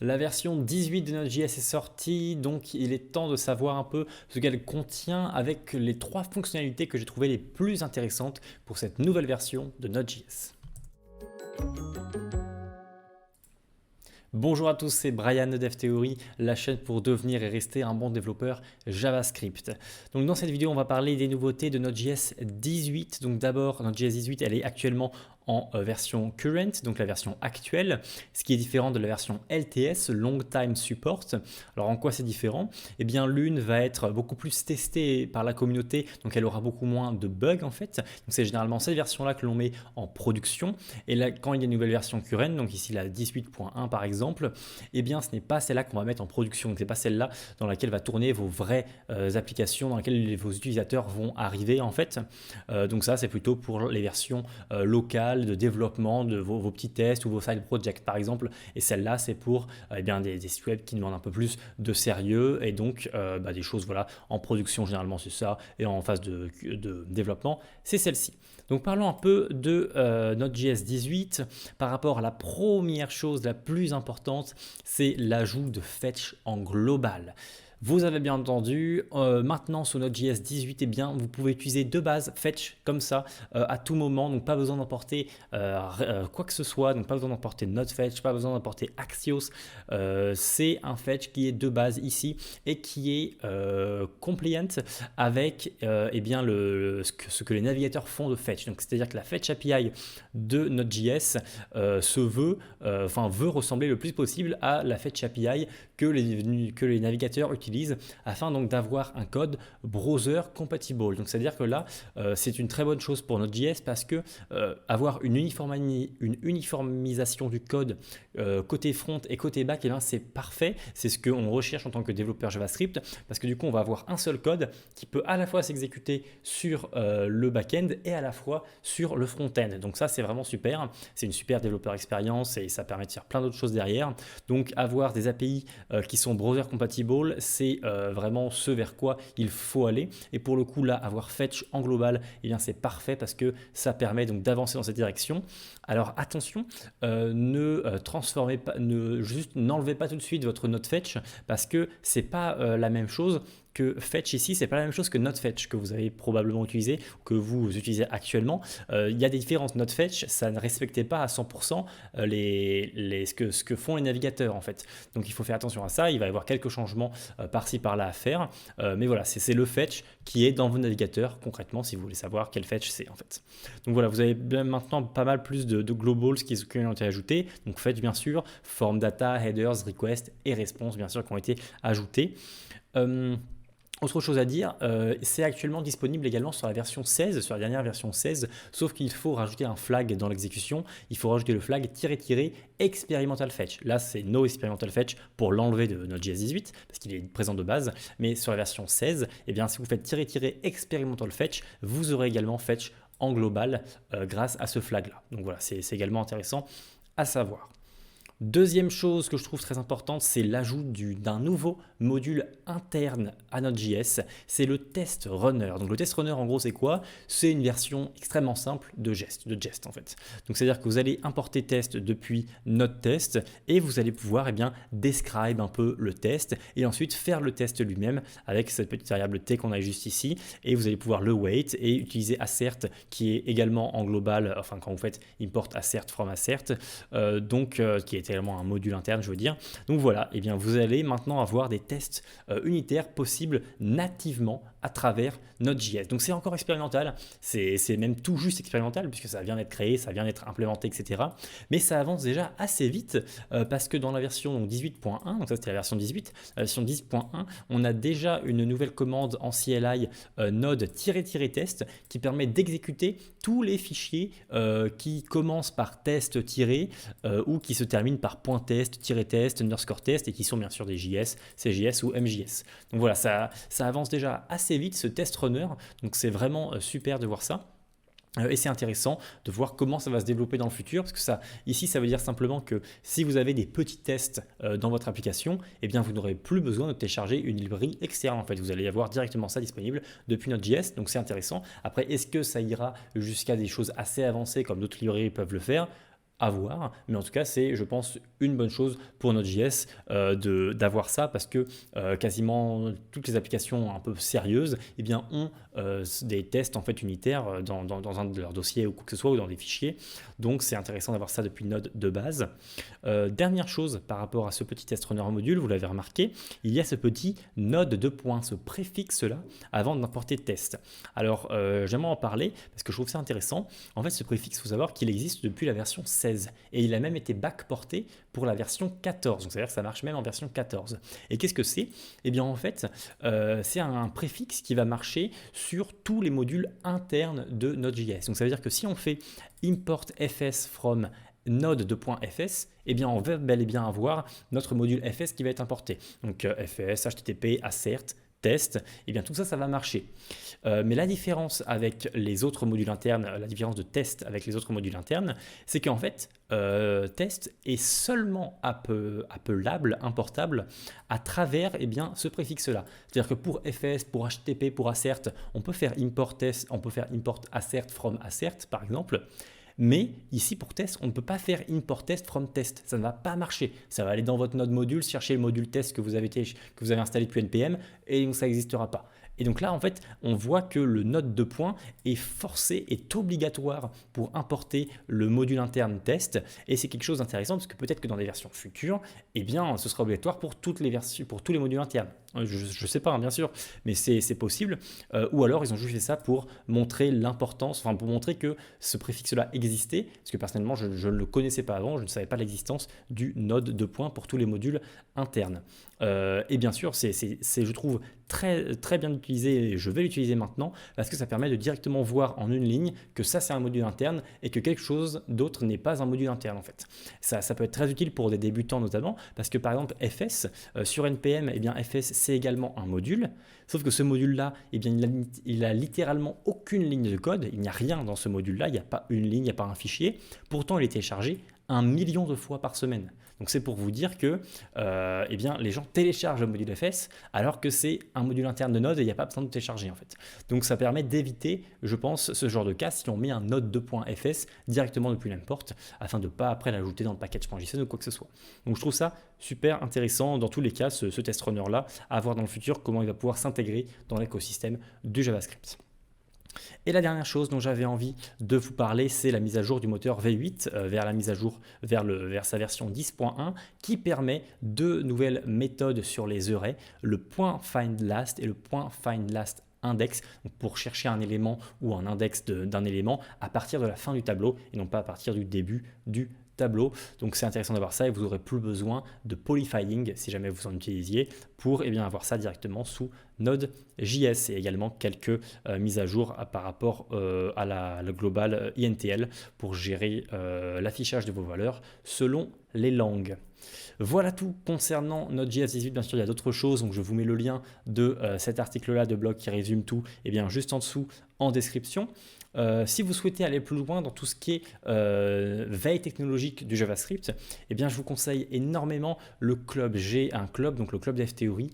La version 18 de Node.js est sortie, donc il est temps de savoir un peu ce qu'elle contient avec les 3 fonctionnalités que j'ai trouvées les plus intéressantes pour cette nouvelle version de Node.js. Bonjour à tous, c'est Brian de DevTheory, la chaîne pour devenir et rester un bon développeur JavaScript. Donc dans cette vidéo, on va parler des nouveautés de Node.js 18. Donc d'abord, Node.js 18, elle est actuellement en version current, donc la version actuelle, ce qui est différent de la version LTS, Long Time Support. Alors en quoi c'est différent? Eh bien l'une va être beaucoup plus testée par la communauté, donc elle aura beaucoup moins de bugs en fait. Donc c'est généralement cette version-là que l'on met en production. Et là, quand il y a une nouvelle version current, donc ici la 18.1 par exemple, eh bien ce n'est pas celle-là qu'on va mettre en production. Donc c'est pas celle-là dans laquelle va tourner vos vraies applications, dans lesquelles vos utilisateurs vont arriver en fait. Donc ça c'est plutôt pour les versions locales de développement de vos petits tests ou vos side projects par exemple, et celle-là c'est pour eh bien, des sites web qui demandent un peu plus de sérieux et donc des choses voilà, en production généralement c'est ça, et en phase de développement c'est celle-ci. Donc parlons un peu de Node.js 18 par rapport à la première chose la plus importante, c'est l'ajout de fetch en global. Vous avez bien entendu, maintenant sur Node.js 18, eh bien, vous pouvez utiliser de base fetch comme ça à tout moment, donc pas besoin d'emporter quoi que ce soit, donc pas besoin d'emporter NodeFetch, pas besoin d'emporter Axios. C'est un fetch qui est de base ici et qui est compliant avec eh bien ce que les navigateurs font de fetch. Donc c'est-à-dire que la fetch API de Node.js veut ressembler le plus possible à la fetch API que les navigateurs utilisent afin donc d'avoir un code browser compatible. Donc c'est-à-dire que là, c'est une très bonne chose pour Node.js parce que avoir une uniformisation du code côté front et côté back, eh c'est parfait. C'est ce qu'on recherche en tant que développeur JavaScript parce que du coup, on va avoir un seul code qui peut à la fois s'exécuter sur le back-end et à la fois sur le front-end. Donc ça, c'est vraiment super. C'est une super développeur expérience et ça permet de faire plein d'autres choses derrière. Donc avoir des API qui sont browser compatible, c'est vraiment ce vers quoi il faut aller. Et pour le coup, là, avoir fetch en global, eh bien, c'est parfait parce que ça permet donc d'avancer dans cette direction. Alors attention, n'enlevez pas tout de suite votre node fetch parce que c'est pas la même chose que fetch ici, c'est pas la même chose que NodeFetch que vous avez probablement utilisé, que vous utilisez actuellement. Il y a des différences. NodeFetch, ça ne respectait pas à 100% ce que font les navigateurs en fait. Donc il faut faire attention à ça. Il va y avoir quelques changements par-ci par-là à faire, mais voilà, c'est le fetch qui est dans vos navigateurs concrètement si vous voulez savoir quel fetch c'est en fait. Donc voilà, vous avez maintenant pas mal plus de globals qui ont été ajoutés. Donc fetch bien sûr, form data, headers, request et response bien sûr qui ont été ajoutés. Autre chose à dire, c'est actuellement disponible également sur la version 16, sur la dernière version 16, sauf qu'il faut rajouter un flag dans l'exécution. Il faut rajouter le flag -- experimental fetch. Là, c'est no experimental fetch pour l'enlever de Node.js 18 parce qu'il est présent de base. Mais sur la version 16, eh bien, si vous faites -- experimental fetch, vous aurez également fetch en global grâce à ce flag-là. Donc voilà, c'est également intéressant à savoir. Deuxième chose que je trouve très importante, c'est l'ajout d'un nouveau module interne à Node.js, c'est le test runner. Donc le test runner en gros c'est quoi? C'est une version extrêmement simple de Jest en fait. Donc c'est-à-dire que vous allez importer test depuis NodeTest et vous allez pouvoir describe un peu le test et ensuite faire le test lui-même avec cette petite variable t qu'on a juste ici et vous allez pouvoir le wait et utiliser assert qui est également en global, enfin quand vous faites import assert from assert, qui est également un module interne, je veux dire. Donc voilà, et bien vous allez maintenant avoir des tests unitaires possibles nativement à travers Node.js. Donc c'est encore expérimental, c'est même tout juste expérimental puisque ça vient d'être créé, ça vient d'être implémenté, etc. Mais ça avance déjà assez vite parce que dans la version 18.1, donc ça c'était la version 18, la version 10.1, on a déjà une nouvelle commande en CLI node-test qui permet d'exécuter tous les fichiers qui commencent par test- ou qui se terminent par .test, -test, underscore test et qui sont bien sûr des JS, CJS ou MJS. Donc voilà, ça avance déjà assez vite ce test runner, donc c'est vraiment super de voir ça. Et c'est intéressant de voir comment ça va se développer dans le futur parce que ici ça veut dire simplement que si vous avez des petits tests dans votre application, eh bien vous n'aurez plus besoin de télécharger une librairie externe en fait, vous allez avoir directement ça disponible depuis Node.js, donc c'est intéressant. Après, est-ce que ça ira jusqu'à des choses assez avancées comme d'autres librairies peuvent le faire? à voir, mais en tout cas c'est, je pense, une bonne chose pour Node.js d'avoir ça, parce que quasiment toutes les applications un peu sérieuses eh bien, ont des tests en fait unitaires dans un de leurs dossiers ou quoi que ce soit, ou dans des fichiers. Donc c'est intéressant d'avoir ça depuis Node de base. Dernière chose par rapport à ce petit test runner module, vous l'avez remarqué, il y a ce petit Node de points, ce préfixe là avant d'importer test. Alors j'aimerais en parler parce que je trouve ça intéressant. En fait, ce préfixe, il faut savoir qu'il existe depuis la version 16 et il a même été backporté pour la version 14. Donc c'est-à-dire que ça marche même en version 14. Et qu'est-ce que c'est? Eh bien en fait, c'est un préfixe qui va marcher sur tous les modules internes de Node.js. Donc ça veut dire que si on fait import fs from node.fs, eh bien on va bel et bien avoir notre module fs qui va être importé. Donc fs, http, assert, test, et bien tout ça, ça va marcher. Mais la différence avec les autres modules internes, la différence de test avec les autres modules internes, c'est qu'en fait, test est seulement appelable, importable à travers eh bien, ce préfixe-là. C'est-à-dire que pour fs, pour http, pour assert, on peut faire import test, on peut faire import assert from assert par exemple. Mais ici, pour test, on ne peut pas faire import test from test. Ça ne va pas marcher. Ça va aller dans votre node module, chercher le module test que vous avez installé depuis NPM, et donc ça n'existera pas. Et donc là, en fait, on voit que le node de points est forcé, est obligatoire pour importer le module interne test. Et c'est quelque chose d'intéressant parce que peut-être que dans des versions futures, eh bien, ce sera obligatoire pour toutes les versions, pour tous les modules internes. Je ne sais pas, hein, bien sûr, mais c'est possible. Ou alors, ils ont juste fait ça pour montrer l'importance, enfin pour montrer que ce préfixe-là existait. Parce que personnellement, je ne le connaissais pas avant, je ne savais pas l'existence du node de points pour tous les modules internes. Et bien sûr, c'est je trouve, très, très bien utilisé, et je vais l'utiliser maintenant, parce que ça permet de directement voir en une ligne que ça, c'est un module interne et que quelque chose d'autre n'est pas un module interne, en fait. Ça peut être très utile pour des débutants notamment, parce que par exemple, fs, sur NPM, eh bien, fs, c'est également un module, sauf que ce module-là, eh bien, il a littéralement aucune ligne de code, il n'y a rien dans ce module-là, il n'y a pas une ligne, il n'y a pas un fichier, pourtant il est téléchargé 1 million de fois par semaine. Donc c'est pour vous dire que eh bien, les gens téléchargent le module FS alors que c'est un module interne de Node et il n'y a pas besoin de télécharger en fait. Donc ça permet d'éviter, je pense, ce genre de cas si on met un node 2.fs directement depuis l'import afin de ne pas après l'ajouter dans le package.json ou quoi que ce soit. Donc je trouve ça super intéressant dans tous les cas, ce test runner là, à voir dans le futur comment il va pouvoir s'intégrer dans l'écosystème du JavaScript. Et la dernière chose dont j'avais envie de vous parler, c'est la mise à jour du moteur V8 vers la mise à jour vers sa version 10.1 qui permet deux nouvelles méthodes sur les arrays, le .findLast et le .findLast index, donc pour chercher un élément ou un index d'un élément à partir de la fin du tableau et non pas à partir du début du tableau. Donc c'est intéressant d'avoir ça et vous n'aurez plus besoin de polyfiling si jamais vous en utilisiez pour bien, avoir ça directement sous Node.js et également quelques mises à jour par rapport à la global INTL pour gérer l'affichage de vos valeurs selon les langues. Voilà tout concernant Node.js 18. Bien sûr, il y a d'autres choses, donc je vous mets le lien de cet article-là de blog qui résume tout et bien juste en dessous en description. Si vous souhaitez aller plus loin dans tout ce qui est veille technologique du JavaScript, eh bien, je vous conseille énormément le club. J'ai un club, donc le club DevTheory,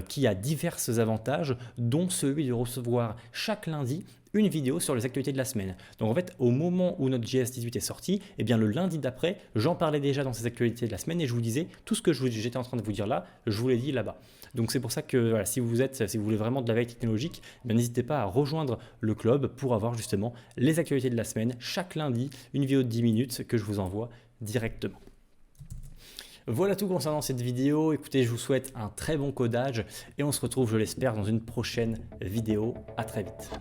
qui a divers avantages, dont celui de recevoir chaque lundi une vidéo sur les actualités de la semaine. Donc en fait, au moment où Node.js 18 est sorti, eh bien le lundi d'après, j'en parlais déjà dans ces actualités de la semaine et je vous disais tout ce que j'étais en train de vous dire là, je vous l'ai dit là-bas. Donc c'est pour ça que voilà, si vous voulez vraiment de la veille technologique, n'hésitez pas à rejoindre le club pour avoir justement les actualités de la semaine chaque lundi, une vidéo de 10 minutes que je vous envoie directement. Voilà tout concernant cette vidéo. Écoutez, je vous souhaite un très bon codage et on se retrouve, je l'espère, dans une prochaine vidéo. À très vite.